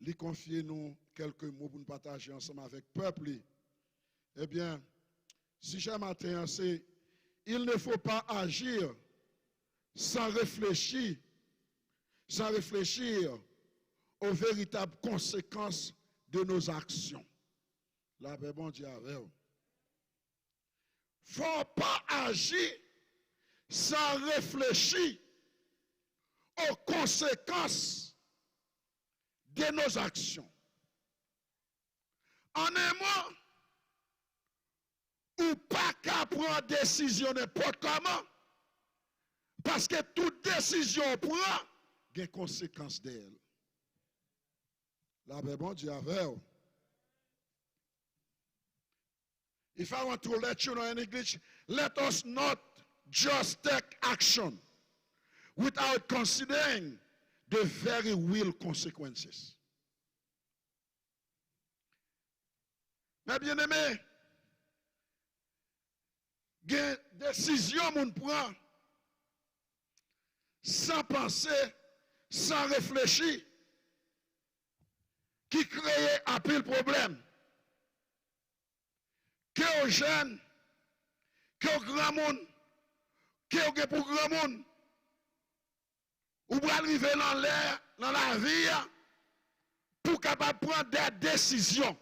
lui confier nous quelques mots pour nous partager ensemble avec le peuple. Eh bien, si j'ai matin, c'est il ne faut pas agir sans réfléchir aux véritables conséquences de nos actions. La paix, bon Dieu, avec vous. Faut pas agir sans réfléchir aux conséquences de nos actions. En un mot, ou pas qu'à prendre décision n'importe comment, parce que toute décision prend des conséquences d'elle. La paix, bon Dieu, avec vous. If I want to let you know in English, let us not just take action without considering the very real consequences. Mais bien aimé, des décisions qu'on prend sans penser, sans réfléchir, qui crée un peu le problème. Que aux jeunes, que aux grands monde, que aux pour grand monde, ou pour arriver dans l'air, dans la vie, pour capable prendre des décisions.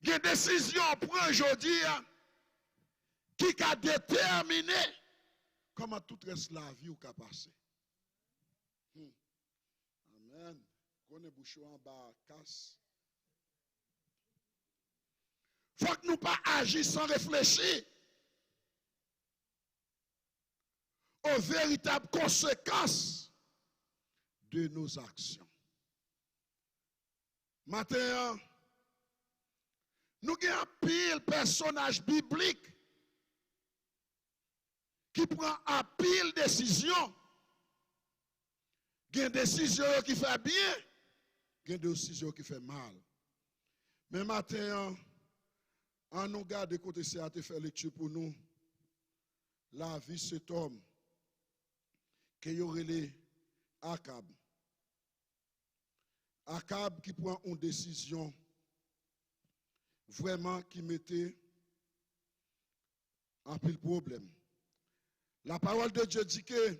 Des décisions prend aujourd'hui qui a déterminé comment tout reste la vie ou qu'a passé. Amen. Qu'on est bouché en bas, casse. Faut que nous pas agir sans réfléchir aux véritables conséquences de nos actions. Maintenant, nous avons un pile personnage biblique qui prend un pile décision. Il y a des décisions qui fait bien, il y a des décisions qui fait mal. Mais maintenant, en nous garde de côté, c'est à te faire lecture pour nous. La vie de cet homme qui y aurait les Akab. Akab qui prend une décision vraiment qui mettait en pile problème. La parole de Dieu dit que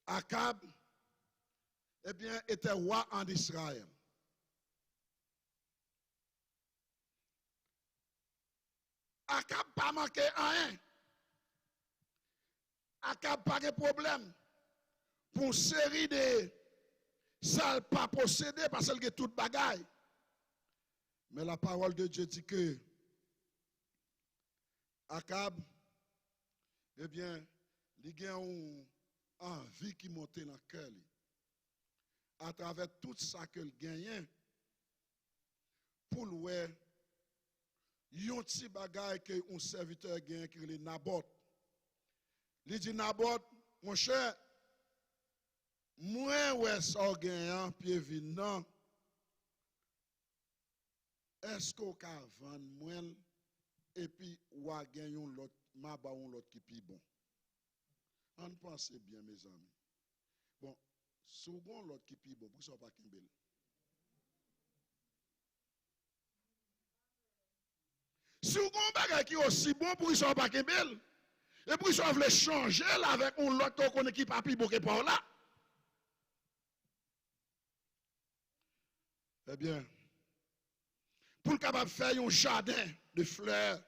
Akab eh bien, était roi en Israël. Akab pas manqué rien. Akab pas de problème. Pour une série de ça pas possédé parce qu'elle a toute bagaille. Mais la parole de Dieu dit que Akab, eh bien, il a une envie qui monte dans le cœur. À travers tout ça qu'il gagne, pour lui, il y a un petit bagage que un serviteur gagne qui est Naboth. Il dit Naboth, mon cher, moi, ouais, ça gagne, puis évidemment, est-ce qu'on peut vendre moins et puis ou a gagné l'autre, ma ba on l'autre qui plus bon. On pense bien mes amis. Bon, second l'autre qui plus bon, pour ça pas Kimbel. Second bagage qui aussi bon pour ça pas Kimbel. Et pour ça veut changer là avec un l'autre qu'on qui pas plus bon que par là. Eh bien, pour capable faire un jardin de fleurs.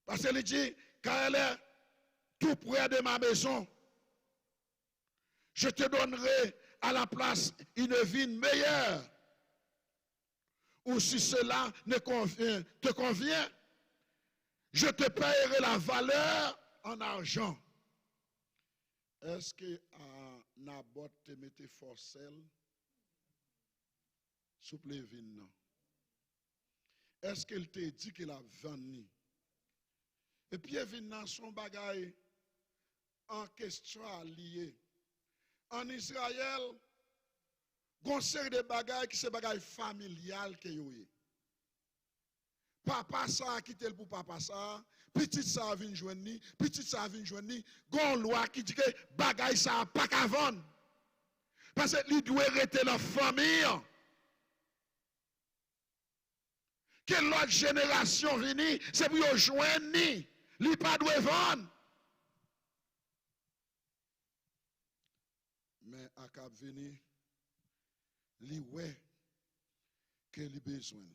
Parce qu'elle dit, car elle est tout près de ma maison, je te donnerai à la place une vigne meilleure. Ou si cela te convient, je te paierai la valeur en argent. Est-ce que Naboth te mettait forcelle sous les vignes? Est-ce qu'il te dit qu'il a vendu? Et puis, évidemment, son bagaille en question lié. En Israël, il y a une série de bagailles qui sont des bagailles familiales. Papa ça a quitté pour papa ça, petit ça a venu joindre, petit ça a venu joindre. Il y a une loi qui dit que bagaille ça pas qu'à vendre. Parce qu'il doit rester dans la famille. Que l'autre génération vini, c'est pour y joindre. Il ne pas doit vendre. Mais à Cap vini, il ouais que il besoin.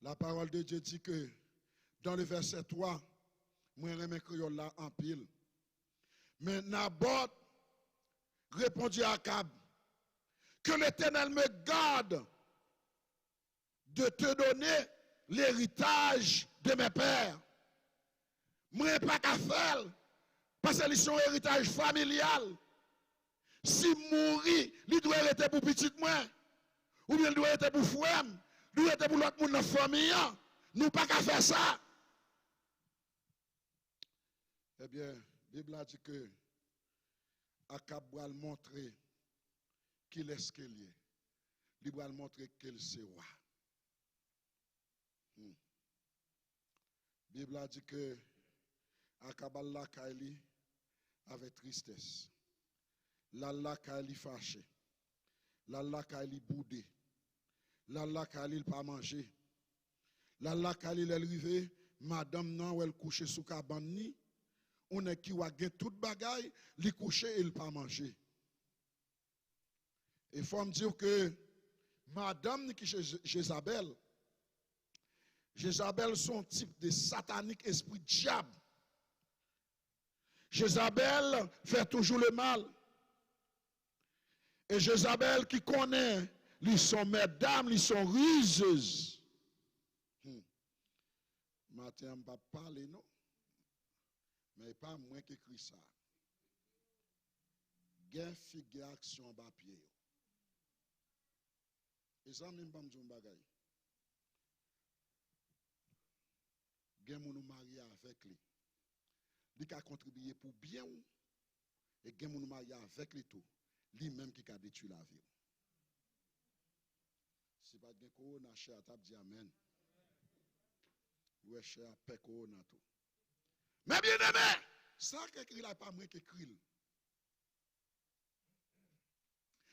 La parole de Dieu dit que dans le verset 3, moi je créole là en pile. Mais Naboth répondit à Akab, que l'Éternel me garde de te donner l'héritage de mes pères. Moi, je pas qu'à faire, parce que c'est un héritage familial. Si mourir, il doit être pour petit moi, ou bien il doit être pour frère, il doit être pour l'autre monde dans la famille. Nous pas qu'à faire ça. Eh bien, la Bible a dit que Akab va montrer qu'il est ce qu'il est. Il va montrer qu'il c'est roi. La Bible a dit que Akab Allah Kaili avec tristesse. L'Allah Kaili fâché. L'Allah Kaili boudé. L'Allah Kaili pas manger. L'Allah Kaili l'arrivé, madame nan ou elle couche sous cabane ni. On est qui wa gen tout bagaille, li couche et il pas manger. Il faut me dire que madame qui Jézabel, Jézabel son type de satanique esprit diable. Jézabel fait toujours le mal. Et Jézabel qui connaît, ils sont mesdames, ils sont ruseuses. Matin, je ne vais pas parler, non? Mais pas moins qu'écrit ça. Gain figure action bas pied. Et ça, même pas me dire un bagage. Gain mon marié avec lui. Il a contribué pour bien et gain mon marié avec lui tout. Lui-même qui a détruit la vie. Si pas de corona, cher, tu dit amen. Ouais, cher, paix corona tout. Mais bien aimé, ça qu'écrit là, pas moi qui écrit.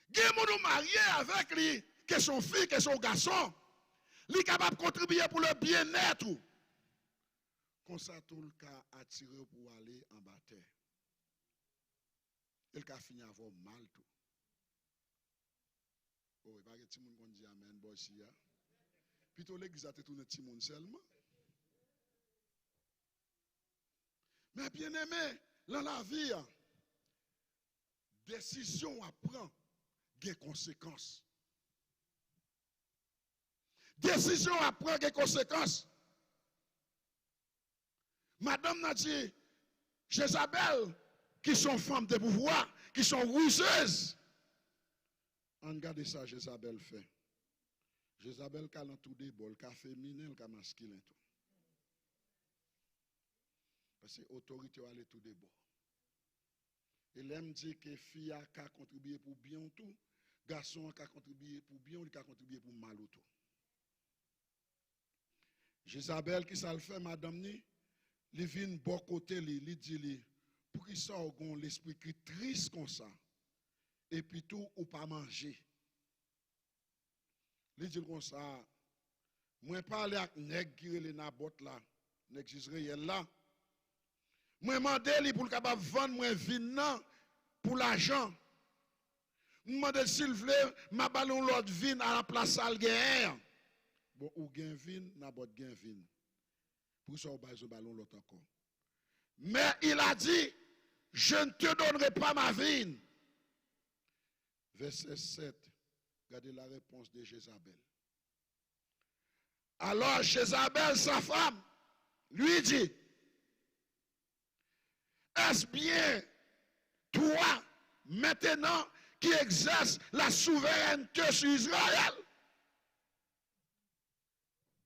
Gain mon marié avec lui, que son fille, que son garçon, lui capable de contribuer pour le bien-être. Comme ça, tout le cas attiré pour aller en bataille. Il a fini à avoir mal tout. Oh, il n'y a pas de petit monde qui dit amen, boy, plutôt l'église a tourné petit monde seulement. Mais bien aimé, dans la vie, décision à prendre des conséquences. Décision à prendre des conséquences. Madame n'a dit, Jézabel, qui sont femmes de pouvoir, qui sont ruseuses. Regardez ça, Jézabel fait. Jézabel qui a dans tout débat, le féminin, le masculin. Tout. Parce que l'autorité va aller tout débat. Et l'aime dit que fille a contribué pour bien tout, garçon a contribué pour bien, il a contribué pour mal tout. Jézabel qui ça le fait, madame ni, il vient bon côté, il dit, pour qu'il sorte l'esprit qui triste comme ça, et puis tout, ou pas manger. Il dit comme ça, moi parle avec nèg qui est Naboth là, nèg Israël là. Moi demande pour capable vendre moi vin pour l'argent. Moi demande s'il veut m'a ballon l'autre vin à la place al gain. Bon ou gain vin, Naboth gain vin. Pour ça, on va ballon l'autre encore. Mais il a dit, je ne te donnerai pas ma vigne. Verset 7, regardez la réponse de Jézabel. Alors Jézabel, sa femme, lui dit, est-ce bien toi, maintenant, qui exerce la souveraineté sur Israël?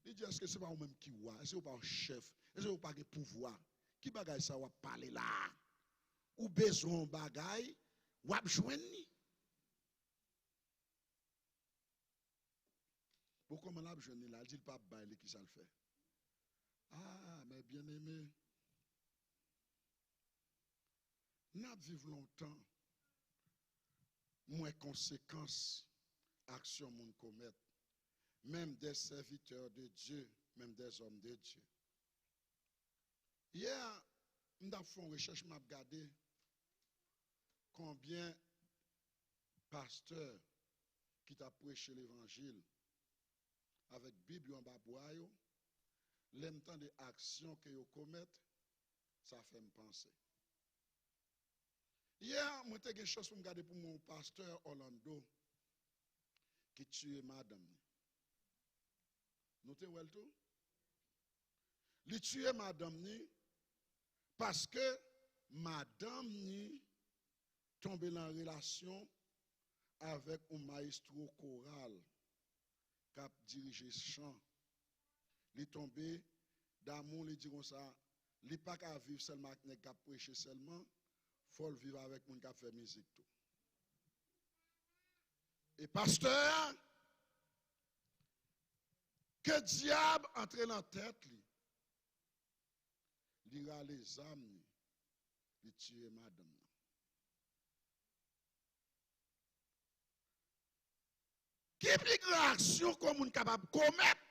Il dit, est-ce que ce n'est pas vous-même qui voit? Est-ce que vous pas un chef? Est-ce que vous pas un pouvoir? Qui bagaille ça va parler là? Ou besoin bagaille? Ou a besoin ni? Pourquoi on a besoin ni là? Il dit pas bailler qui ça le fait. Ah, mais bien aimé. Nous vivons longtemps. Moi, moins conséquences action moun commettre, même des serviteurs de Dieu, même des hommes de Dieu. Hier, nous avons fait une recherche, m'a regardé combien pasteurs qui t'a prêché l'évangile avec Bible en bas bois, l'aime temps des actions que vous commettez, ça fait me penser. Hier, moi j'ai une chose pour me garder pour mon pasteur Orlando qui tue madame. Notez où elle tout? Il tue madame ni parce que madame ni tombé en relation avec un maestro choral qui a dirigé ce chant. Il est tombé d'amour, il dit comme ça, il n'est pas qu'à vivre seulement avec les qui prêcher seulement, il faut vivre avec les qui fait musique tout. Et pasteur, que diable entre dans la tête, il ira les âmes, il tue madame. Qui plus grande action qu'on est capable de commettre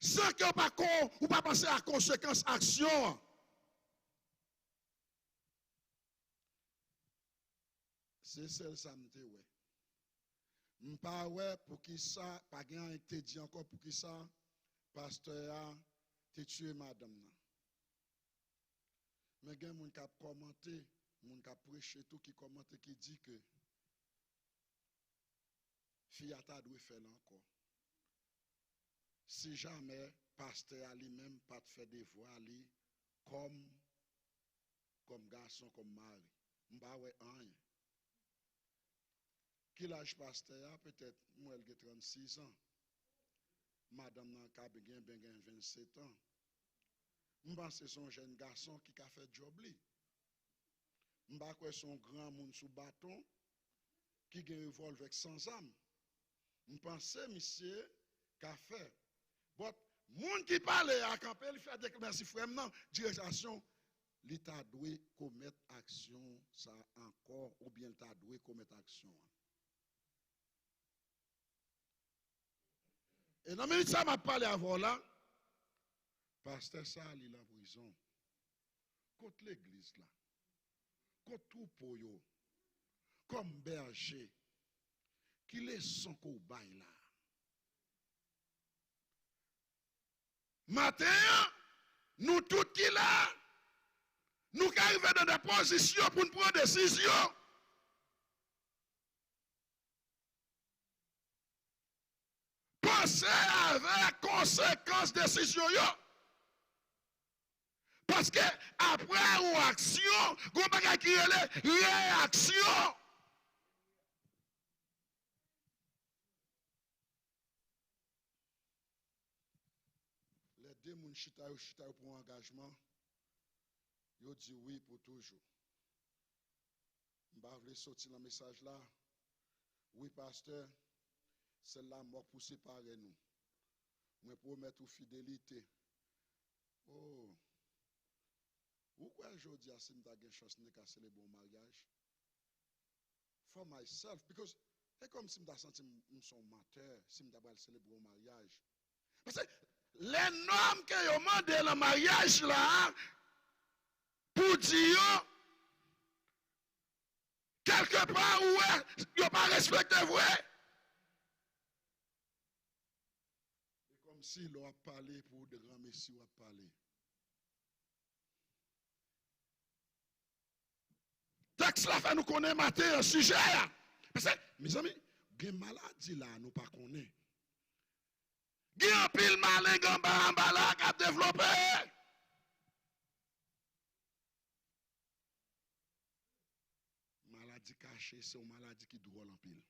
sans que ou pas penser à la conséquence action? C'est celle ça me dit ouais. M'pas ouais pour qui ça pas gain été dit encore pour qui ça pasteur a tué madame nan. Mais gen moun k'ap commenter, moun k'ap prêcher tout qui commente qui dit que fille a ta doit faire encore. Si jamais pasteur a lui-même pas de faire devoir li comme garçon comme mari. M'pa ouais rien. Qui l'âge pasteur peut-être moi elle a 36 ans. Madame nan ka ben 27 ans. M'pa c'est son jeune garçon qui a fait job li. M'pa quoi son grand monde sous bâton qui a un revolver avec 100 armes. M'pense monsieur qu'a fait. Bon, monde qui parle à camper, il fait des merci frère non, direction l'État doit commettre action ça encore ou bien l'État doit commettre action. Et dans minute ça m'a parlé avant là, pasteur ça il est en prison. Contre l'église là. Contre tout pour yo. Comme berger qui laisse son cobaye là. Matin, nous tous qui là, nous qui arrivons dans des positions pour nous prendre des décisions. Pensez avec conséquences de décision. Parce que après une action, vous ne qui est réaction. Les deux moun chita pour un engagement, ils dit oui pour toujours. Je vais sortir dans le message là. Oui, pasteur, c'est la mort pour séparer nous. Je promets toute fidélité. Oh. Pourquoi je dis à si je une chance de casser le bon mariage? For myself, because c'est comme si je senti son menteur, si je célébrer un mariage. Parce que les normes que vous demandez dans le mariage là, pour dire, quelque part où vous n'avez pas respecté vrai. C'est comme si l'on a parlé pour de grands messieurs a parlé. Texte la fait nous connaître matin un sujet. Parce que, mes amis, il y a une maladie là, nous ne connaissons pas. Il y a un pile malin qui a développé. Maladie cachée, c'est une maladie qui drôle en pile.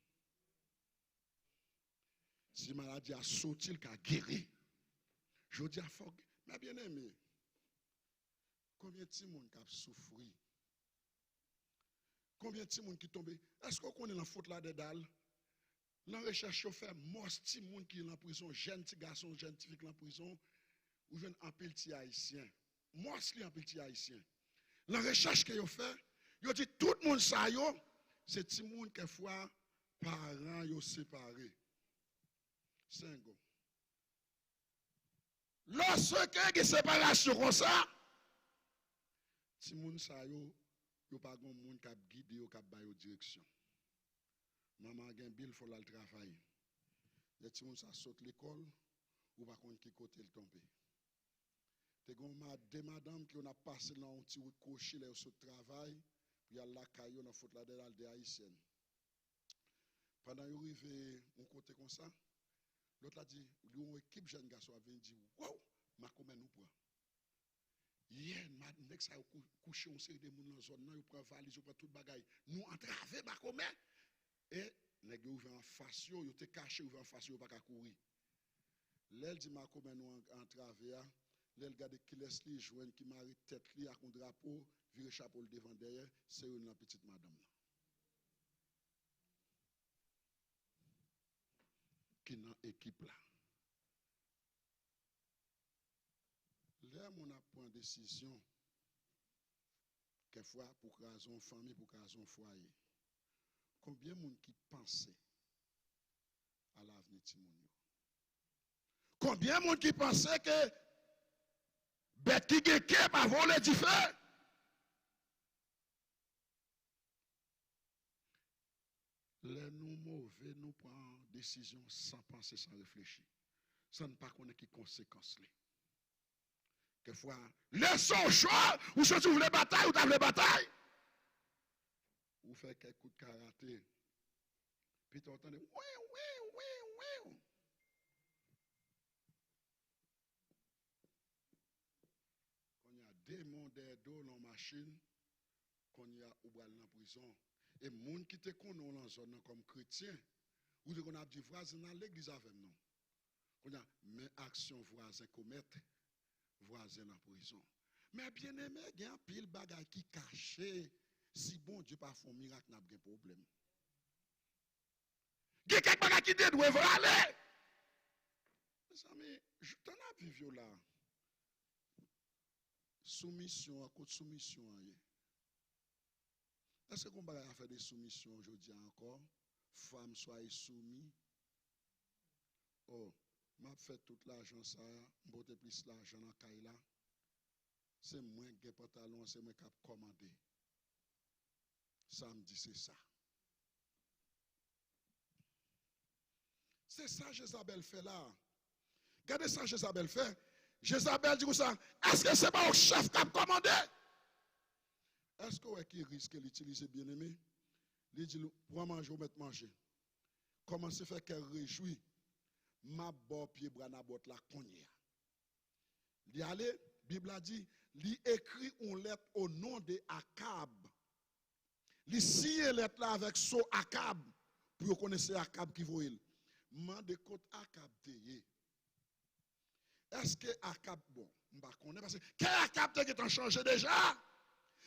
Si la maladie a sauté, il a guéri. Je dis à Fogg, mais bien aimé, combien de gens qui ont souffert? Combien de gens qui tombent? Est-ce qu'on connaît la faute là de Dal? La recherche fait mort de gens qui sont en prison, jeunes petits garçons, jeunes filles qui sont en prison, ou jeunes en petit haïtien. Mort en petit haïtien. La recherche que vous fait, vous dit tout le monde ça yo, c'est petit monde quelquefois parents yo séparés. Singo. Lorsque il y a séparation comme ça, petit monde ça yo pas gon monde qui guide yo qui ba yo direction. Maman gen bil faut la travailler. Les petit monde ça saute l'école ou pas connait qui côté le tomber. Te gon deux madame qui on a passé dans un petit cocher là sur travail, puis a la caillou dans faute la de haïtienne. Pendant yo arrivé on côté comme ça, l'autre a dit, une équipe jeune garçon a venu dire, wow, ma comment nous prend. Hier, nek ça couché on série de moun dans zone nan, yo prend valise, yo prend tout bagaille. Nous entraver ba comment et nèg yo ouvert en face yo te caché ouvert en face yo pas ka courir. L'elle dit ma comment nous entraver a, l'elle garde qui laisse li joindre qui mari tête li avec un drapeau, vire chapeau le devant derrière, c'est une petite madame là. Qui dans l'équipe là. Là, on a pris une décision, quelquefois pour raison famille, pour raison foyer. Combien de monde qui pensait à l'avenir de Timounio? Combien de monde qui pensait que bête qui gagne pas voler du feu? Les nous mauvais, nous prenons décision sans penser, sans réfléchir. Sans ne pas connaître les conséquences. Quelquefois, laissons choix, ou si vous voulez bataille, ou vous voulez bataille. Vous faites quelques coups de karaté. Puis tu entendez, oui. Quand il y a des mondes d'eau dans la machine, quand il y a ou dans la prison, et les gens qui te connaissent dans la zone comme chrétien, ou de qu'on a dit voisin dans l'église avec nous. Quand il y a mes actions voisins commettent, voisin en prison. Mais bien aimé, il y a un pile bagage qui caché. Si bon Dieu pas fait un miracle, n'a pas de problème. Il y a quelques bagages qui doivent aller. Mes amis, je t'en ai vu là. Soumission, à cause de soumission. Est-ce qu'on va faire des soumissions aujourd'hui encore? Femmes soient soumises. Oh. M'a fait tout l'argent ça, m'bote plus l'argent dans Kaila. C'est moi qui ai pantalon, c'est moi qui ai commandé. Samedi c'est ça. C'est ça Jézabel fait là. Regardez ça Jézabel fait. Jézabel dit comme ça, est-ce que c'est pas au chef qui a commandé? Est-ce que qui risque d'utiliser bien aimé? Il dit pour manger ou mettre manger. Comment se fait qu'elle réjouit? Ma bon pied brana bot la konye. Li ale, Bible a dit, li écrit une lettre au nom de Akab. Li signe lettre là avec so Akab pour connaître Akab qui voit. Mande côté Akab teye. Est-ce que Akab bon, m'pa connaît parce que quel Akab te qui t'en changé déjà?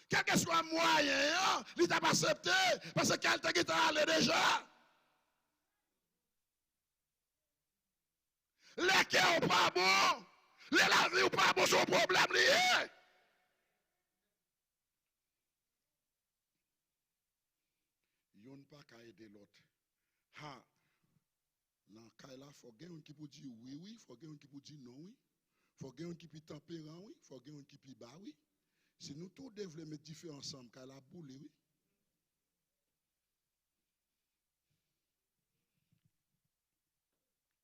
Quel que soit moyen, il t'a pas accepté parce que quel te qui t'a allé déjà? Les cœurs pas bon, les la vie pas bon, son problème lié. Yon pas qu'à aider l'autre. Ha, dans cas là, faut quelqu'un qui peut dire oui, faut quelqu'un qui peut dire non, oui. Faut quelqu'un qui peut tempérant, oui. Faut quelqu'un qui peut bas, oui. Si nous tous devons mettre différents ensemble, car la boule, oui.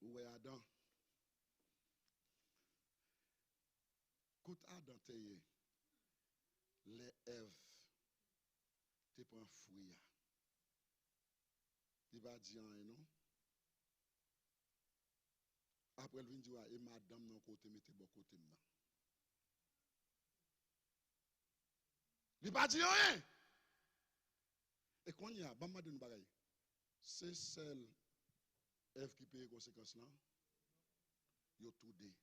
Où est Adam? Quand Adam t'es les Ève te prend fruit. Il va dire non. Après il vient dire et madame non côté mettez bon côté dedans. Il va dire rien. Et quand il y a bamba de nous bagaille. C'est celle Ève qui paye les conséquences là. Yo tout dé.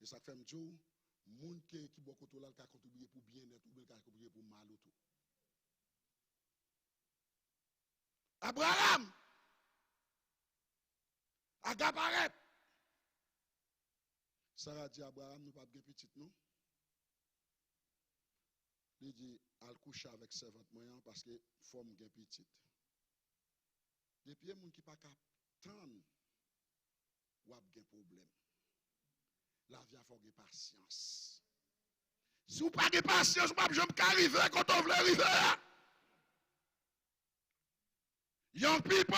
Et ça fait me dire moun qui beaucoup tout là qui a contribué pour bien-être ou bien qui a contribué pour mal ou tout. Abraham Agaparet. Sarah dit Abraham nous pas bien petit non. Il dit al coucher avec servante moyen parce que forme gen petite. Depuis les gens qui pas capable ou a gen problème. La vie a faut gen patience. Si vous pas gen patience, vous pas jamais arriver quand on veut arriver. Young people,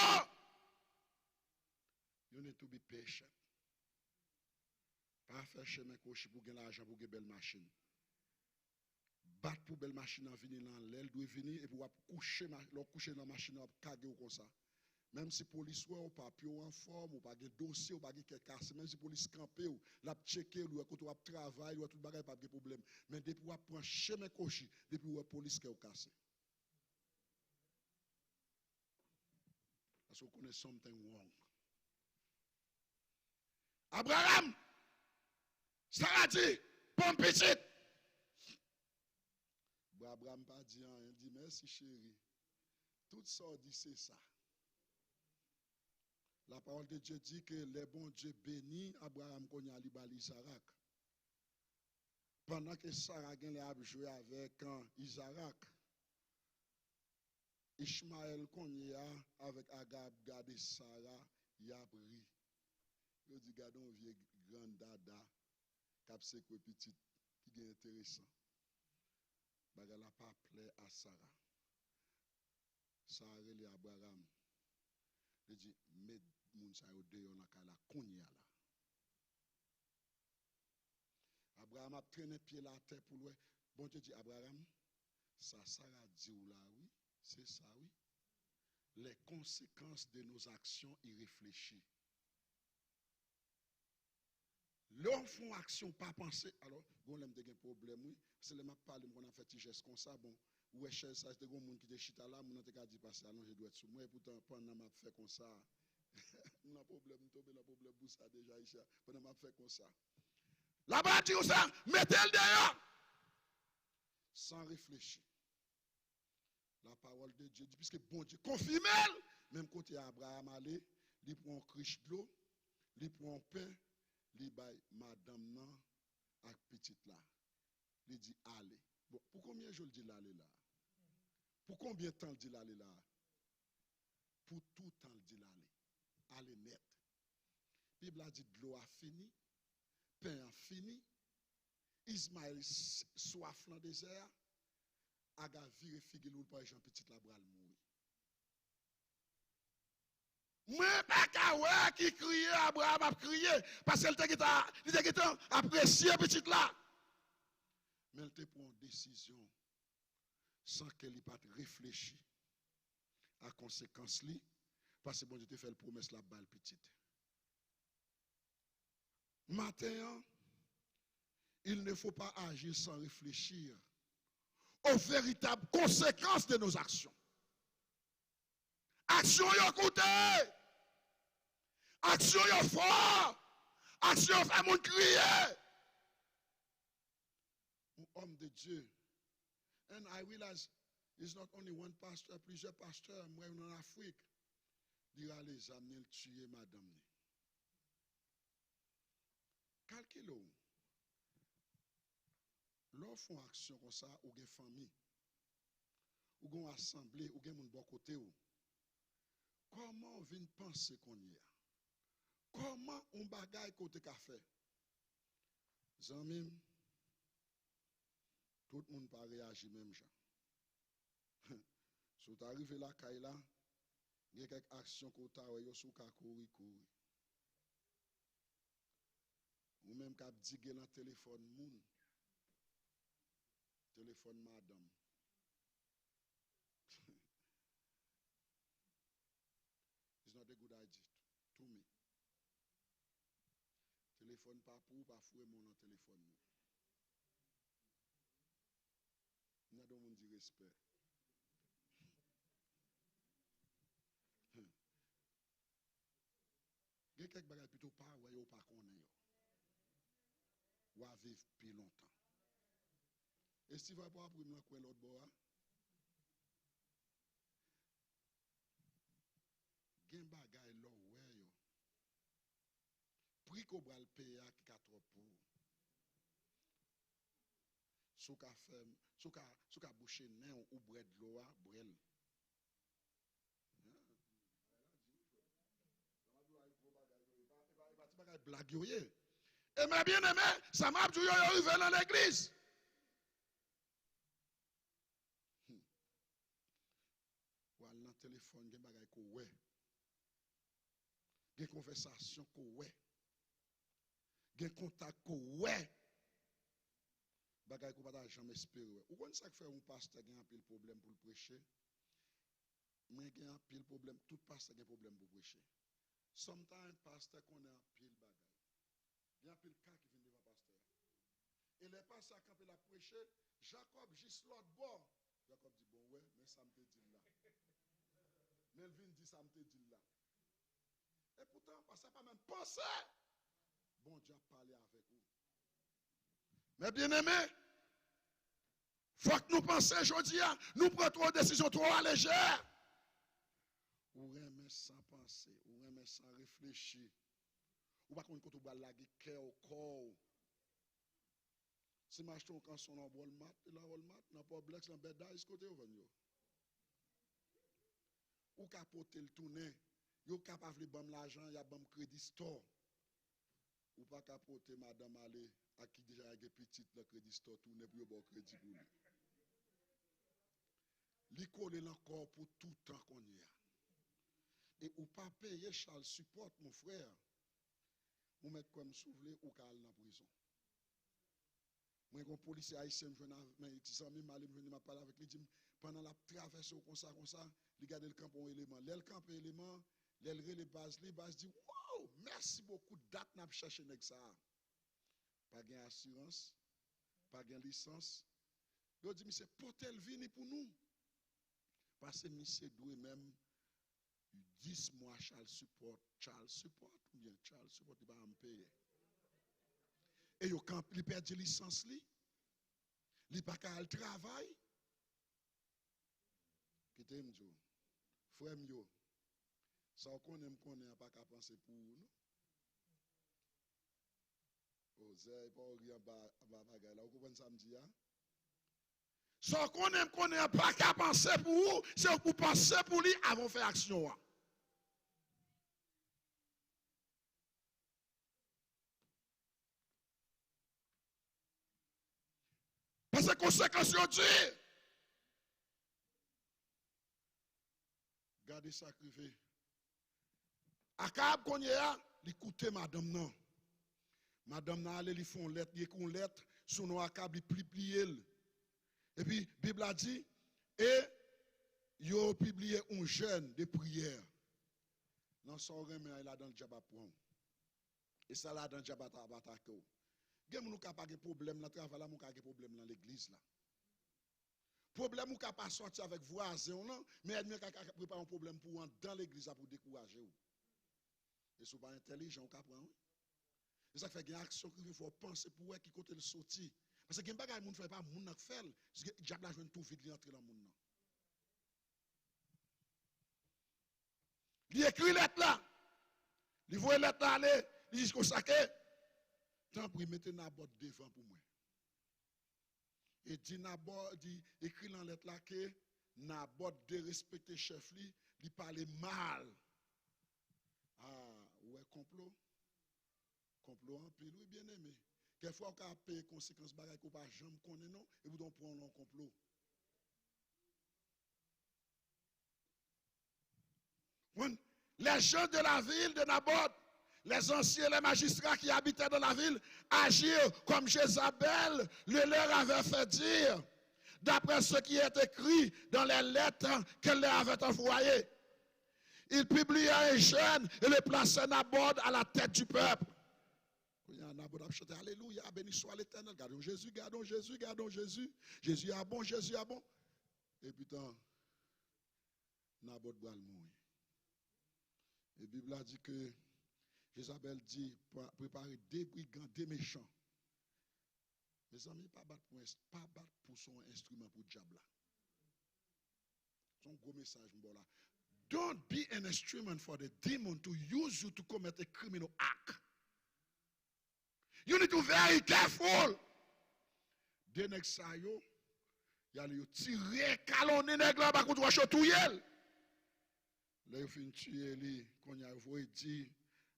you need to be patient. Pas faire chemin coach pour gagner l'argent pour gagner belle machine. Battre pour belle machine en venir dans l'aile doit venir et pour coucher dans la machine ou caguer comme ça. Même si police ou pas pied en forme ou pas de dossier ou pas de casse, même si police campé ou la checker ou quand on travail ou tout bagage pas de problème. Mais depuis ou prend chemin coach, depuis ou police qui est cassé. Parce qu'on connaît something wrong. Abraham, Sarah dit, bon petit. Abraham pas dit rien, il dit merci chérie. Tout ça dit c'est ça. La parole de Dieu dit que les bons Dieu bénit Abraham qu'on y a libéré Isaac. Pendant que Sarah a joué avec Isaac, Ishmaël qu'on y a avec Agab, gardé Sarah, il a pris. Il dit, gardons vieux grand dada, cap c'est quoi petit, qui est intéressant. Bagal n'a pas plaît à Sarah. Sarah et Abraham. Il dit, mets moun sa yo de yon la konya là. Abraham a traîné pied la terre pour lui. Bon Dieu dit, Abraham, ça Sarah dit ou là, oui, c'est ça, oui. Les conséquences de nos actions y réfléchissent. L'on font action, pas penser. Alors, bon, l'aime de problème, oui. C'est le m'a parlé, on a fait des gestes comme ça, bon. Ouais, cher, ça, c'est des gens qui te chita là, mon a dit passer, alors je dois être sous moi, et pourtant, pendant m'a fait comme ça. On a problème, tomber dans problème pour ça déjà, ici. Pendant m'a fait comme ça. Là-bas, tu ça, mettez-le derrière. Sans réfléchir. La parole de Dieu dit, puisque bon Dieu confirme, même côté Abraham allait, il prend un criche de l'eau, il prend un pain, il baille madame nan avec petite là. Il dit allez. Bon, pour combien de jours il dit l'aller là? Pour combien de temps il dit l'aller là? Pour tout le temps il dit l'aller. Allez net. La Bible a dit de l'eau a fini, pain a fini, Ismaël soif dans le désert, Aga vire figue l'oul par Jean petit la bral mourir. Moi, pas qui criait, Abraham a crié, parce qu'elle était apprécié petit là. Mais elle te prend une décision sans qu'elle n'ait pas réfléchi à conséquence li, parce que bon Dieu te fait la promesse la balle petite. Matin, il ne faut pas agir sans réfléchir aux véritables conséquences de nos actions. Action yo coûté, action yo fort, action fait mon crier. Un homme de Dieu. And I realize it's not only one pastor, plusieurs pasteurs, moi en Afrique, dira les amener tuer madame. Calculons. Lorsqu'on fait action comme ça, ou une famille, ou une assemblée, ou une bon côté, comment on vient penser qu'on y a? Comment on bagaille côté café? Zanmim, tout le monde pas réagir même genre. Si tu arrives là, il y a quelques actions que tu as, sous courir. Ou même qu'à diguer dans le téléphone, moun. Téléphone madame. It's not a good idea to me. Téléphone pas pour, pas fouer mon téléphone. Nous avons dit respect. Il y a quelques bagages plutôt pas, ou pas connaître. Ou à vivre plus longtemps. Et si vous ne pouvez pas prendre l'autre bois, gen bagay lo ouais yo. Prix qu'on va le payer qui 4 pour. sous ka boucher nain ou bread l'eau, brel. Blague yo ye. Et mes bien-aimés, ça m'a dit yo arrivé dans l'église. Ou al nan téléphone gen bagay ko wè. Gen conversation ko wè. Gen contact ko wè. Bagay ko pas jamais espérer. Ou kon ça fait un pasteur gen un pile problème pour le prêcher. Moi gen un pile problème, tout pasteur gen problème pour prêcher. Sometimes pasteur connaît un pile bagay. Il y a un pile cas qui vient devant pasteur. Et les pasteurs quand il a prêché, Jacob juste l'autre bord. Jacob dit bon ouais, mais ça me te dit là. Melvin dit ça me te dit là. Et pourtant, pasteur pas même pensé. Bon Dieu a parlé avec vous. Mais bien aimé, faut que nous pensions aujourd'hui, nous prenons trop de décisions trop à légère. Ou remet sans penser, ou remet sans réfléchir. Ou pas qu'on peut laguer cœur au corps. Si je un canson dans Walmart, la Walmart, dans Poblex, dans Beda, est-ce que vous venez? Ou capoter le tourner, vous capable de bam l'argent, il y a bam crédit store. Ou pas capoter madame aller à qui déjà a petite le crédit store tourner pour bon crédit pour lui. Li coller encore pour tout temps qu'on y a. Et ou pas payer Charles support mon frère. Ou mettre comme souffler ou cal dans prison. Moi un policier haïtien me mais petit ami mal me m'a parler avec lui dit pendant la traversée comme ça il garder le camp un élément. L'elle camp élément, l'elle les bases dit wow, merci beaucoup date n'a chercher nèg ça. Pas gain assurance, pas gain licence. Yo dit monsieur portel vini pour nous. Parce que monsieur doit même 10 mois Charles support ou bien Charles support il va me payer. Et yo quand il perd licence li, il pas qu'à le travail. Kite m'jo. Frère m'yo. Ça connaît pas qu'à penser pour nous. Oh, c'est pas rien ba bagay là, vous comprenez ça me dit hein? Ça connaît pas qu'à penser pour vous, c'est pour penser pour lui avant de faire action. Parce que conséquence dit. Gardez ça crivé. Akab qu'on y a, l'écouter madame non. Madame n'a allé lui font lettre, il écrit une lettre, son nom Akab il plié. Et puis Bible a dit et il a publié un jeûne de prière. Dans son remède là dans le diable pour. Et ça là dans le diable attaquer. Gen moun ka pas de problème dans travail là, moun ka de problème dans l'église là. Problème ou ka pas sortir avec voisin non, mais ennemi ka préparer un problème pour dans l'église pour décourager ou. Et sou pas intelligent ou ka prend. Et ça fait une action qu'il faut penser pour qui côté le sorti. Parce que gen bagay moun fait pas moun nak fait, diable la joine tout vite li entrer dans moun nan. Li écrit lettre là. Li voye lettre là aller, li dit ko saké. Tant pour mettre Nabot devant pour moi. Et dit Nabot, dit écrit dans la lettre là que Nabot de respecter chef li, il parle mal. Ah, ouais, complot. Complot en pile, oui, bien aimé. Quelquefois, on a payé conséquences bagaille qu'on pas jamais connaît non, et vous donc prendre un complot. Les gens de la ville de Nabot, les anciens, les magistrats qui habitaient dans la ville agirent comme Jézabel le leur avait fait dire, d'après ce qui est écrit dans les lettres qu'elle leur avait envoyées. Il publiait un jeûne et le plaçait Nabot à la tête du peuple. Nabot a chanté Alléluia, béni soit l'Éternel. Gardons Jésus, gardons Jésus, gardons Jésus. Jésus est bon, Jésus est bon. Et putain, Nabot va le mourir. Et la Bible a dit que Jézabel dit, préparer des brigands, des méchants. Mes amis, pas battre pour son instrument pour le diable. C'est un gros message. Là. Don't be an instrument for the demon to use you to commit a criminal act. You need to be very careful. Deux nèg sa yo, y a yo tirer calonné nèg là ba contre roche tout yel. Là yo fin tuer li, qu'on y a voye dit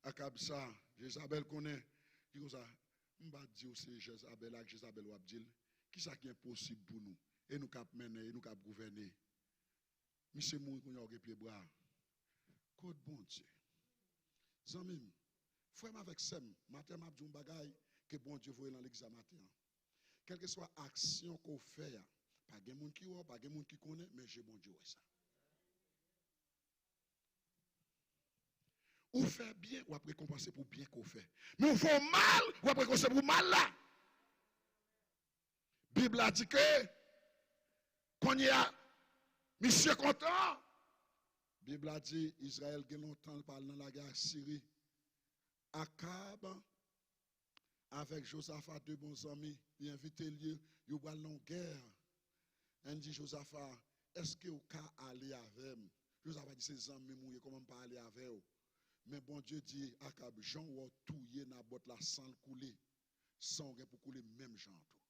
Akab ça, Jézabel connaît, dit comme ça, m'pa dire c'est Jézabel avec Jézabel ou Abdil, qui ça qui est impossible pour nous et nous cap mener et nous cap gouverner. Monsieur moun qu'on y a pied bras. Code bon Dieu. Zanmim, frère avec sem, matin m'a dit un bagay que bon Dieu voye dans l'église matin. Quelle que soit action qu'on fait, pas de monde qui voit, pas de monde qui connaît, mais j'ai bon Dieu ça. Ou fait bien, ou après compenser pour bien qu'on fait. Mais ou fait mal, ou après compenser pour mal là. Bible a dit que, quand il y a monsieur content, Bible a dit, Israël a longtemps parlé dans la guerre Syrie. Akab, avec Josaphat, deux bons amis, il invite lieu, il va dans la guerre. Il dit Josaphat, est-ce que vous pouvez aller avec moi? Josaphat dit, ses amis, comment pas aller avec vous? Mais bon Dieu dit, Akab, Jean ou touye na bot la sang couler, sang pour couler même Jean tout.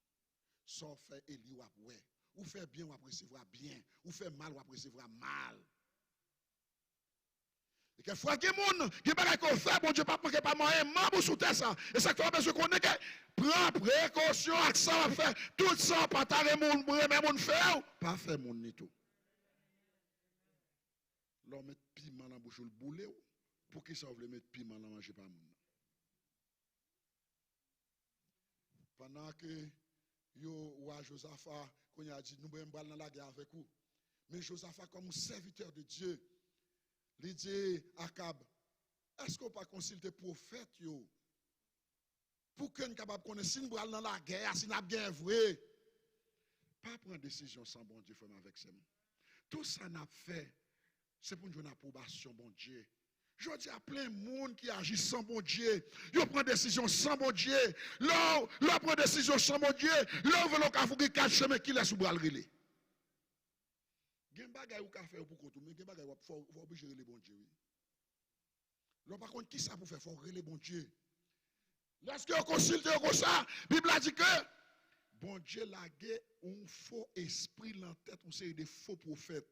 Sans fait Eli ou ouais. Ou fait bien ou recevoir bien, ou fait mal ou recevoir mal. Et quelquefois que moun qui bagay qu'on fait bon Dieu pas manquer pas moyen membre sous terre ça. Et ça que besoin qu'on est que prend précaution avec ça on fait tout ça pas tare moun même moun faire pas faire moun ni tout. L'on met piment dans bouche le boulet pour qui ça veut mettre piment dans manger pas moun. Pendant que yo wa Josaphat qu'on a dit nous même dans la guerre avec vous. Mais Josaphat comme serviteur de Dieu, il dit Akab, est-ce qu'on pas consulter prophète yo pour qu'on capable connaître si nous allons dans la guerre, si nous avons bien vrai. Pas prendre décision sans bon Dieu frère avec ça. Tout ça n'a fait c'est pour nous une approbation bon Dieu. Je dis à plein de monde qui agit sans bon Dieu. Ils prennent décision sans bon Dieu. Là, prend décision sans bon Dieu. Là, on veut le faire quatre chemins qui laisse ou bral relé. Il y a des choses qui faire pour qu'on mais il y a des choses qui faut obliger les bon Dieu. Là, par contre, qui ça pour faire? Il faut les bon Dieu. Lorsque vous consultez comme ça, la Bible a dit que bon Dieu l'a un faux esprit dans la tête, une série de faux prophètes.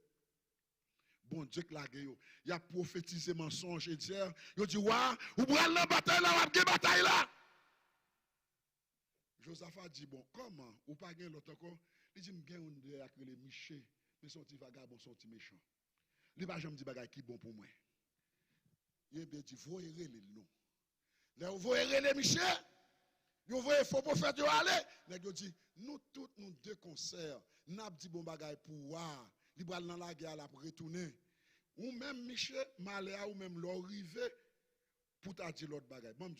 Bon Dieu qui l'a gagné. Il a prophétisé mensonge et dire, il dit, wa, ou bral la bataille là, ou ap gen bataille là. Josaphat dit, bon, comment, ou pas gen l'autre encore? Il dit, m'gen on de avec les Miché, mais son petit vagabond, son petit méchant. Il va jamais dire bagay qui bon pour moi. Il bien dit, voyez les noms. Là, vous voyez les Miché, vous voyez faux prophète yo aller. Là, il dit, nous tous, nous deux concerts, n'a dit bon bagay pour voir. Il va dans la guerre pour retourner. Ou même Michel, Maléa, ou même l'orivé, pour t'a dit l'autre bagaille. Bon,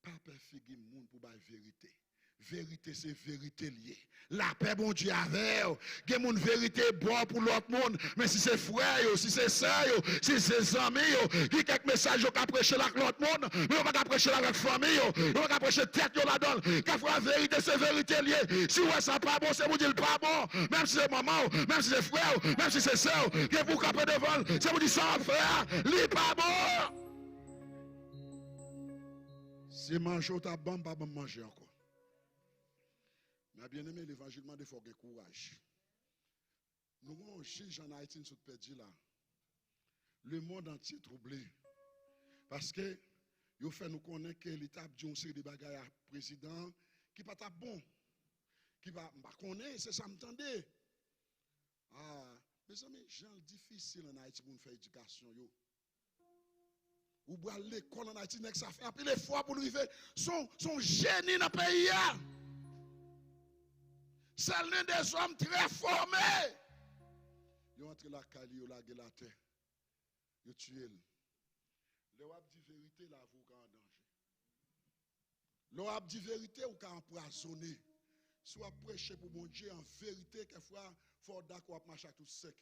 pas perfigue moun pour la vérité. Vérité, c'est vérité liée. La paix, bon Dieu, avec vous. Il y a une vérité bonne pour l'autre monde. Mais si c'est frère, si c'est sœur, si c'est amis, il y a quelques messages qui ont prêché avec l'autre monde, mais on va pas prêcher avec la famille, on va pas prêcher tête la donne. Car la vérité, c'est vérité liée. Si ouais, ça pas bon, c'est vous dire pas bon. Même si c'est maman, même si c'est frère, même si c'est sœur, qui est pour camper devant, c'est vous dire ça, frère, li pas bon. Si manger, t'as bon, pas bon manger encore. Mais bien aimé, l'évangile m'a dit qu'il faut avoir courage. Nous avons un juge en Haïti, nous sommes perdus là. Le monde entier est troublé. Parce que, il fait nous connaître que l'État a dit une série de bagailles à président qui n'est pas bon. Qui va connaître, c'est ça, m'entendez? Ah, mes amis, gens difficile en Haïti pour nous faire éducation. Ou boire l'école en Haïti, ça fait un peu d'efforts pour nous arriver. Son génie dans le pays. C'est l'un des hommes très formés. Ils ont entré la caille, ils ont lagué la terre. Ils ont tué. Le wap dit vérité, là, vous êtes en danger. Le wap dit vérité, vous êtes empoisonné. Soit prêcher pour mon Dieu en vérité, quelquefois, il faut d'accord marcher à tout sec.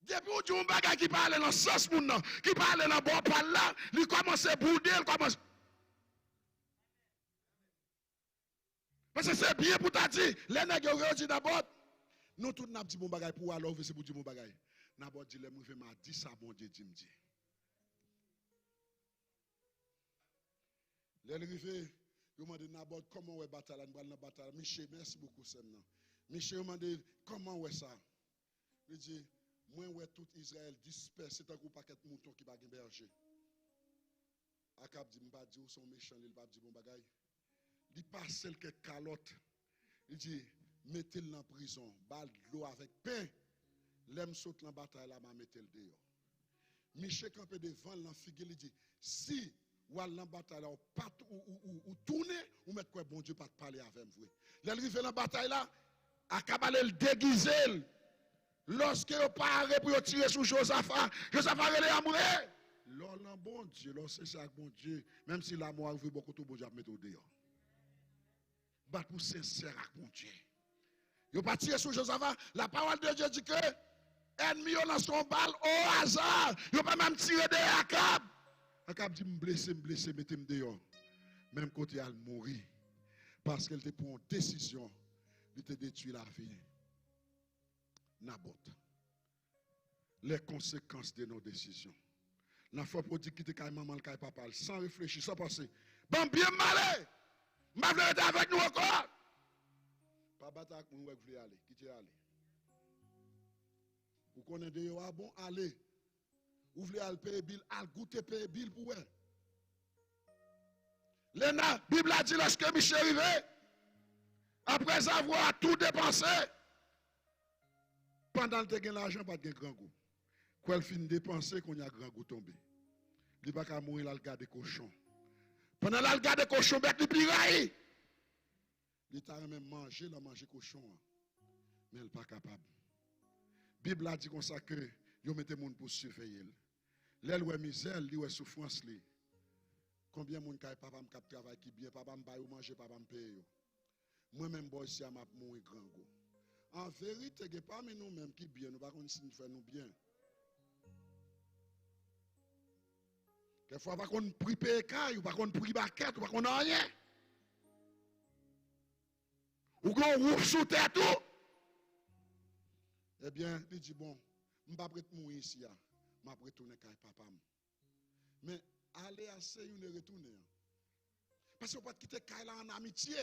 Depuis où tu as un bagage qui parle dans le sens, qui parle dans le bon parle là, il commence à bouder, il commence. Parce que c'est bien pour t'as dit, les nègres dit d'abord, nous tous n'a dit bon bagay pour alors c'est pour dire bon bagay. D'abord dit les mauvais m'a dit ça bon Dieu dit me dit. Les rivé Yo m'a dit Nabot comment ouais bataille nous dans bataille. Michel merci beaucoup Sam. Michel m'a dit comment ouais ça. Il dit moi ouais tout Israël dispersé tant qu'on paquet mouton qui pas berger. Akab dit m'pa dit ou son méchant il pas dit bon bagaille. Il passe quelques calottes. Il dit mettez-le en prison, balle de l'eau avec pain. L'aime saute dans la bataille là m'a mettez-le dehors. Michel campé devant l'enfigue il dit si ou à la bataille là ou tourner ou mettre quoi bon Dieu pas parler avec vous. L'arrivé dans la bataille là Akab allait le déguiser. Lorsque vous parlez pour tirer sur Josaphat, Josaphat allait amoureux. L'homme bon Dieu, lorsque c'est bon Dieu, même si l'amour arrive beaucoup de bon Dieu mettre au dehors. Bat pour sincère avec mon Dieu. Vous pas tirer sur Josaphat, la parole de Dieu dit que ennemi dans son balle au hasard. Vous pas même tirer de Akab. Akab dit me blesser, mettez-moi dehors. Même côté elle mourir parce qu'elle était pour une décision de te détruire la vie. Nabot. Les conséquences de nos décisions. La fois pour dire quitter maman, le papa, sans réfléchir, sans penser. Bon, bien malé. Je vais être avec nous encore. Pas battre avec nous, vous voulez aller. Quittez aller. Vous connaissez de bon, allez. Vous voulez aller payer bill, aller goûter payer bill pour vous. La Bible a dit lorsque Michel est arrivé, après avoir tout dépensé, pendant que tu as l'argent, pas de grand goût. Quand elle finit de dépenser, qu'on y a grand goût tombé. Il n'y a pas qu'à mourir, il garde des cochons. Pendant qu'il garde des cochons, il piraille. Il t'a même mangé, il a mangé cochon. Mais il n'est pas capable. La Bible a dit comme ça que vous mettez les gens pour surveiller. L'aile est misère, l'aile est souffrance. Combien de gens qui papa me travaille qui bien, papa me paye manger, papa me paye. Moi-même, je suis mourir grand goût. En vérité, il n'y a pas nous-mêmes qui bien, nous ne pouvons pas faire nous bien. Quelquefois, on ne prie pas, ou pas qu'on prie baquette, ou pas qu'on n'a rien. Ou qu'on roule sous terre tout. Eh bien, il dit, bon, je ne vais pas mourir ici, je vais retourner avec papa. Mais aller assez, il est retourné. Parce qu'on ne peut pas quitter Kaila en amitié.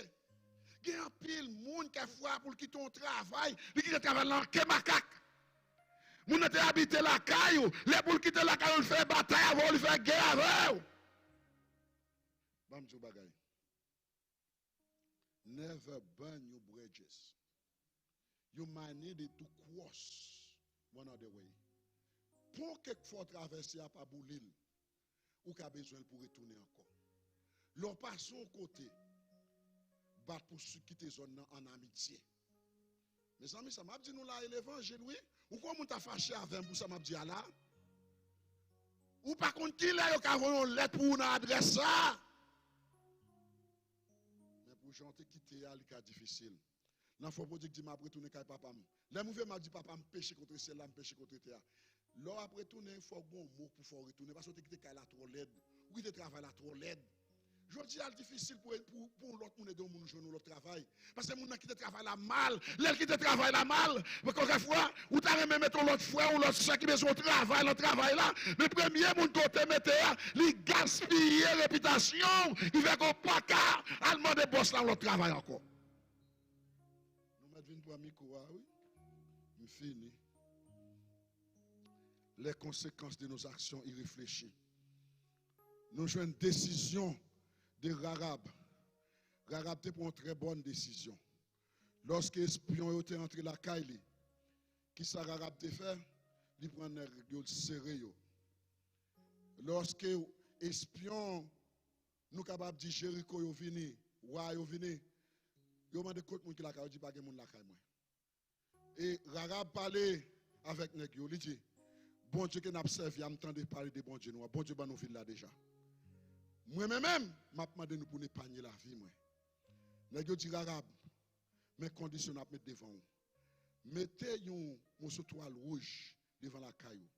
Il y a un pile de monde qui a foi pour quitter ton travail, il quitte le travail dans le macaque. Moun te habité la caillou, les pour quitter la caillou, il fait bataille avant, il fait guerre avec. Bam jou bagay. Never burn your bridges. You might need it to cross one other way. Pour quelquefois traverser à pas boulil, ou qu'a besoin pour retourner encore. L'on passe son côté, bat pour quitter zone en amitié. Mes amis, ça m'a dit nous là l'évangile, oui. Ou comment t'as fâché avec vous, ça m'a dit là? Ou par contre, qui là, il y a une lettre pour une adresse ça? Mais pour gens qui quitté, c'est difficile. Dans faut dire que m'a retourner avec papa. Les mouvements m'a dit papa me péché contre celle-là, me péché contre terre. Là après retourner, il faut bon mot pour faire retourner parce que tu quitté là trop laide. Ou tu travailles là trop laide. Je dis c'est difficile pour l'autre monde de mon jour l'autre travail parce que mon qui te travaille là mal, l'elle qui te travaille là mal, mais quelquefois ou t'as même mettre l'autre frère ou l'autre soeur qui besoin de travail, le travail là, mais premier monde te mettre li gaspiller réputation, il fait qu'on pas car allemand de boss là l'autre travail encore. Nous mettre une pour micro oui. Il fini. Les conséquences de nos actions irréfléchies. Nous jouons une décision de Rahab. Rahab était pour une très bonne décision. Lorsque l'espion était entré la caille, qui ça Rahab te fait? Il prend un règle serré. Lorsque l'espion nous capable de dire Jéricho yo vini, roi yo vini, yo mande côté moun qui la caille dit pas gen moun la caille moi. Et Rahab parlait avec nèg yo, il dit bon Dieu que n'a servi, a m'tande parler de bon Dieu nous. Bon Dieu ba nous ville là déjà. Moi-même, m'a demandé nous pour épargner la vie. Nèg yo dit Rahab, mes conditions à mettre devant vous. Mettez un morceau de toile rouge devant la caillou.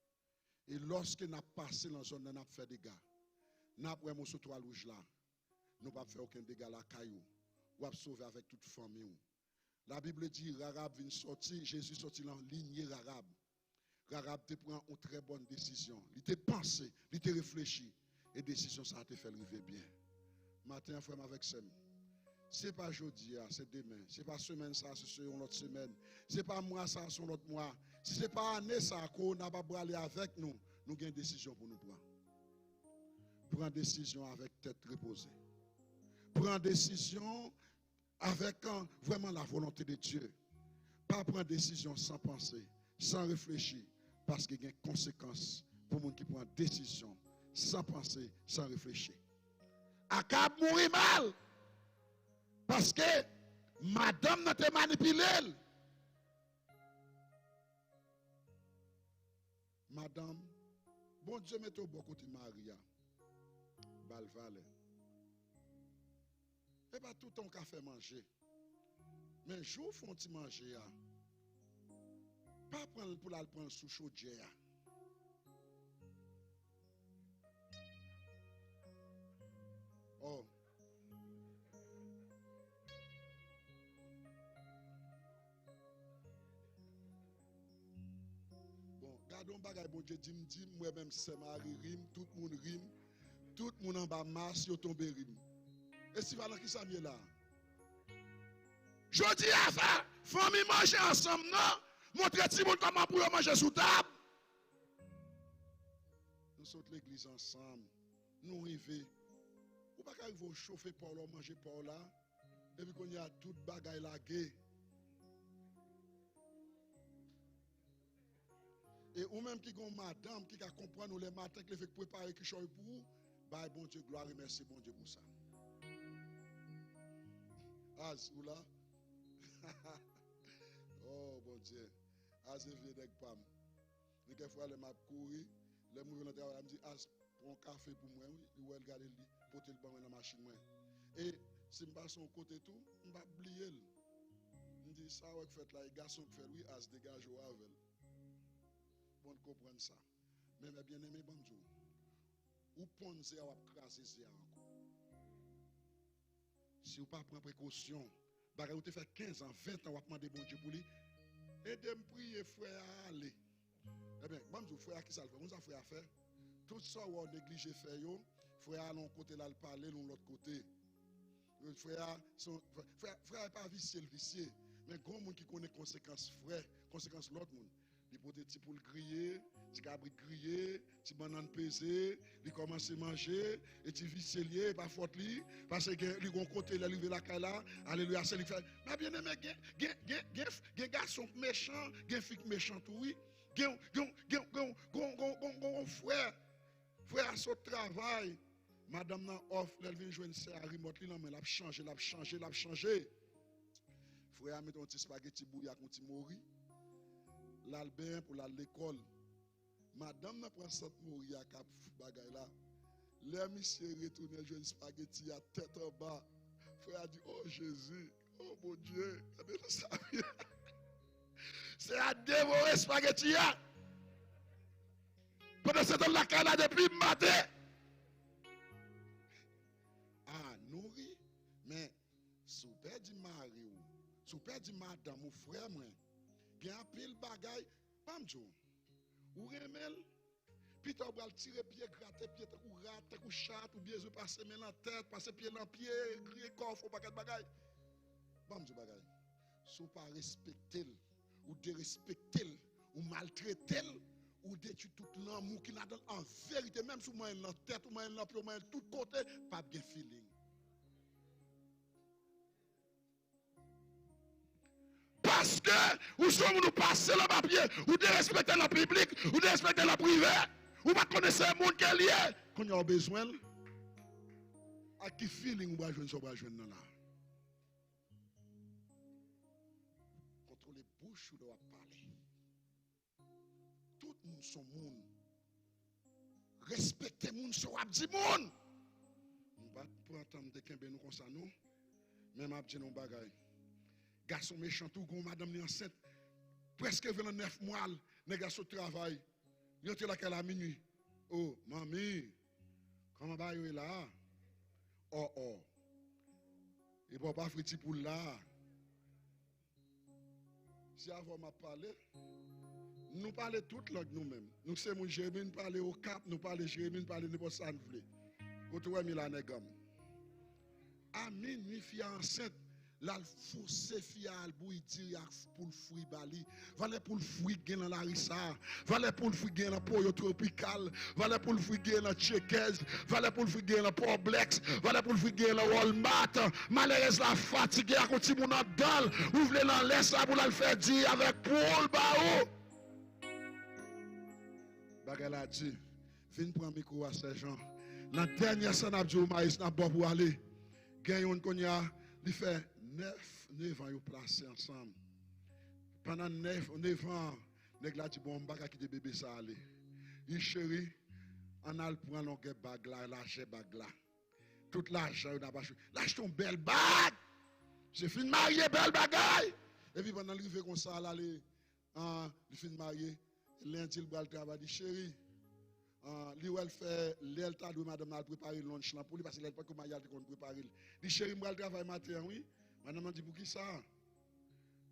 Et lorsque n'a passé dans la zone, n'a fait des dégâts. N'a pris un morceau de toile rouge là. Nous pas faire aucun dégât la caillou. Ou a sauver avec toute famille. La Bible dit Rahab vient sortir, Jésus sorti dans lignée Rahab. Rahab te prend une très bonne décision. Il te pensé, il te réfléchi. Et décision ça a te fait arriver bien. Matin, frère, avec Sem. Ce n'est pas aujourd'hui, c'est demain. Ce n'est pas semaine, ça, c'est une autre semaine. Ce n'est pas mois, ça, c'est un autre mois. Si ce n'est pas année, ça, qu'on n'a pas aller avec nous, nous avons une décision pour nous prendre. Prendre décision avec tête reposée. Prendre décision avec vraiment la volonté de Dieu. Pas prendre décision sans penser, sans réfléchir, parce qu'il y a des conséquences pour les gens qui prennent décision sans penser, sans réfléchir. Akab mourit mal. Parce que madame n'a pas manipulé. Madame, bon Dieu mette au bon côté Maria. Balvale. Et pas tout le temps qu'à faire manger. Mais jour font-ils manger. Pas prendre pour la prendre sous chaudière. Oh. Bon, gardons bagay bon Dieu dit moi-même c'est Marie rime, tout le monde rime, tout le monde en bas masse, yo tombe rime. Et si voilà qui ça mieux là? Jodi à fa, famille manger ensemble non? Montre ti moun comment pour manger sous table. Nous sommes l'église ensemble. Nous arrivons. Ou pas qu'arriver au chauffer pour là, manger pour là. Et puis qu'on y a toute bagaille laguée. Et ou même qui ont madame qui a compris nous les matins qui fait préparer quelque chose pour vous, bah bon Dieu gloire et merci bon Dieu pour ça. Az ou là? Oh bon Dieu. Az vieux nèg pam. Ni quelquefois les m'a courir, les mouvements dans travail me dit Az prend café pour moi, il va regarder lui, porter le banc dans la machine moi. Et si me passe son côté tout, on va oublier. Me dit ça ouais fait là, les garçons qui fait oui Az dégage au avec. Bon comprendre ça. Mais mes bien-aimés bonjour. Ou ponze ou craser zé encore. Si vous pas prendre précaution, bagay ou te fait 15 ans, 20 ans ou demander bon Dieu pour lui. Aidez-moi prier frère à aller. Eh bien, bonjour frère qui ça le fait? On ça frère à faire. Tout ça ou négligé faire yo, frère à l'un côté là le parler, l'autre côté. Frère pas vicieux, mais grand monde qui connaît conséquences frère, conséquences l'autre monde. Il peut être pour le griller, petit cabrit griller, petit banane pesé, il commence à manger, et petit vicieux pas faute li, parce que lui gon côté là lever la caille là, alléluia, c'est lui fait. Mais bien aimé, gen garçon méchant, gen fille méchant tout oui, gen frère à son travail. Madame nan offre, elle vient jouer une serre à remote, li nan men l'a changé. Frère met un petit spaghetti bouillant un petit mori. L'albin pour l'école. Madame n'a pas cette mourir à cap bagay là. Les monsieur retourne jouer spaghetti à tête en bas. Frère a dit oh Jésus, oh mon Dieu, c'est à dévorer spaghetti là. Pendant ce temps la cala depuis matin. Ah, nourri, mais sous père dit mari ou sous père dit madame ou frère moi. Il y a un pile bagaille, pas m'dou. Ou remel, puis tu vas tirer pied, gratter pied, ou rate, ou chat, ou bien passer main en tête, passer pied dans pied, crier coffre, ou pas de bagaille. Pas m'dou bagaille. Si pas respecter, ou dérespecter, ou maltraiter, ou détruire tout l'amour qui n'a en vérité, même si vous avez dans tête, ou vous avez dans pied, ou vous avez tout côté, pas bien feeling. Parce que vous sommes nous passer le papier, ou de respecter le public, ou de respecter le privé, ou pas connaître le monde qui est lié. Quand il y a besoin, à qui feeling vous avez besoin là? Contrôlez bouche ou doit parler. Tout le monde sont monde. Respectez le monde, soit dit monde. On va pas entendre de quelqu'un nous comme ça, nous. Même à dire nos bagailles. Garçon méchant tout gon madame enceinte presque 29 mois les garçons travail il était là qu'à minuit oh mamie comment va yo là oh il va pas friti pour là si avant m'a parlé nous parler toute langue nous-mêmes nous c'est mon Jérémie parler au Cap nous parler Jérémie parler n'importe ça nous voulez autour mi la négam à minuit, fille enceinte, la force fial pour dire pour le fruit bali, valait pour le fruit gain dans la rissa, valait pour le fruit gain dans Poyo tropical, valait pour le fruit gain dans Checkers, valait pour le fruit gain dans Poblex, valait pour le fruit gain dans Walmart. Malheureuse la fatigué à côté mon dans, ouvrez dans laisse là pour la faire dire avec Paul Bao. Bagala a dit, viens prendre micro à ces gens. Dans la dernière scène, n'a maïs n'a pas pour aller. Gagne qu'on y a, il fait 9 ans, ils placés ensemble. Pendant 9 ans, les gens disent bon, on va quitter bébé ça aller. Il chéri, on a le point long bag là, lâcher bag là. Tout l'argent, on a pas choisi. Lâche ton belle bag. J'ai fini de marier, belle bagaille. Et puis pendant l'arrivée comme ça, là, il finit de marier. Lundi, il va le travail, dit chéri. Lui, fait l'elta de madame a préparé le lunch pour lui parce qu'il n'a pas comment il a préparé. Il dit chéri, je vais travailler matin, oui. Madame a dit pour qui ça?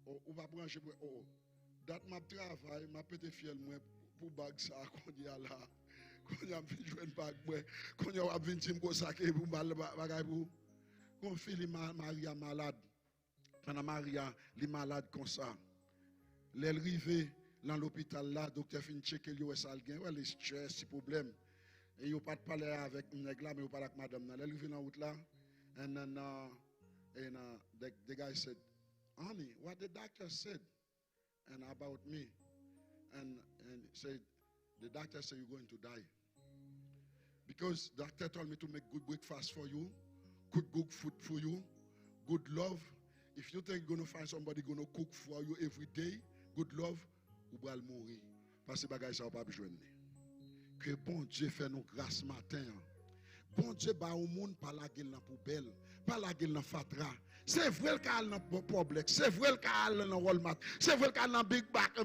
On va brancher pour. Date ma travail, ma pété fiel moi pour bag ça qu'on y a là. Qu'on y a vu jouer une bag moi. Qu'on y a vu une team pour saquer pour bagay pour. Qu'on fait Maria malade. Pendant Maria, les malade comme ça. Elle rive dans l'hôpital là, docteur fin checker yo ça le gain, ouais les stress, si problème. Et yo pas de parler avec nèg là mais yo parler avec madame là. Elle rive dans route là and then the guy said, "Honey, what the doctor said and about me?" And said the doctor said you're going to die. Because doctor told me to make good breakfast for you, good food for you, good love. If you think you're going to find somebody going to cook for you every day, good love, ou va mourir. Parce que bagay ça pas besoin. Que bon Dieu fait nous grâce matin. Bon Dieu ba au monde pas la gueule dans poubelle, pas la gueule dans fatra. C'est vrai qu'il y a dans Poblex, c'est vrai qu'il y a dans Walmart, c'est vrai qu'il y a dans Big Mac,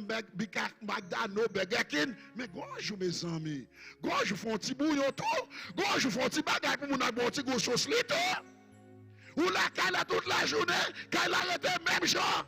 McDonald's, Burger King, mais gonjou mes amis, gonjou font petit bouillon tout, gonjou font petit bagay pour mon bon petit gros sauce lito. Ou la kala toute la journée, kala arrêté même genre.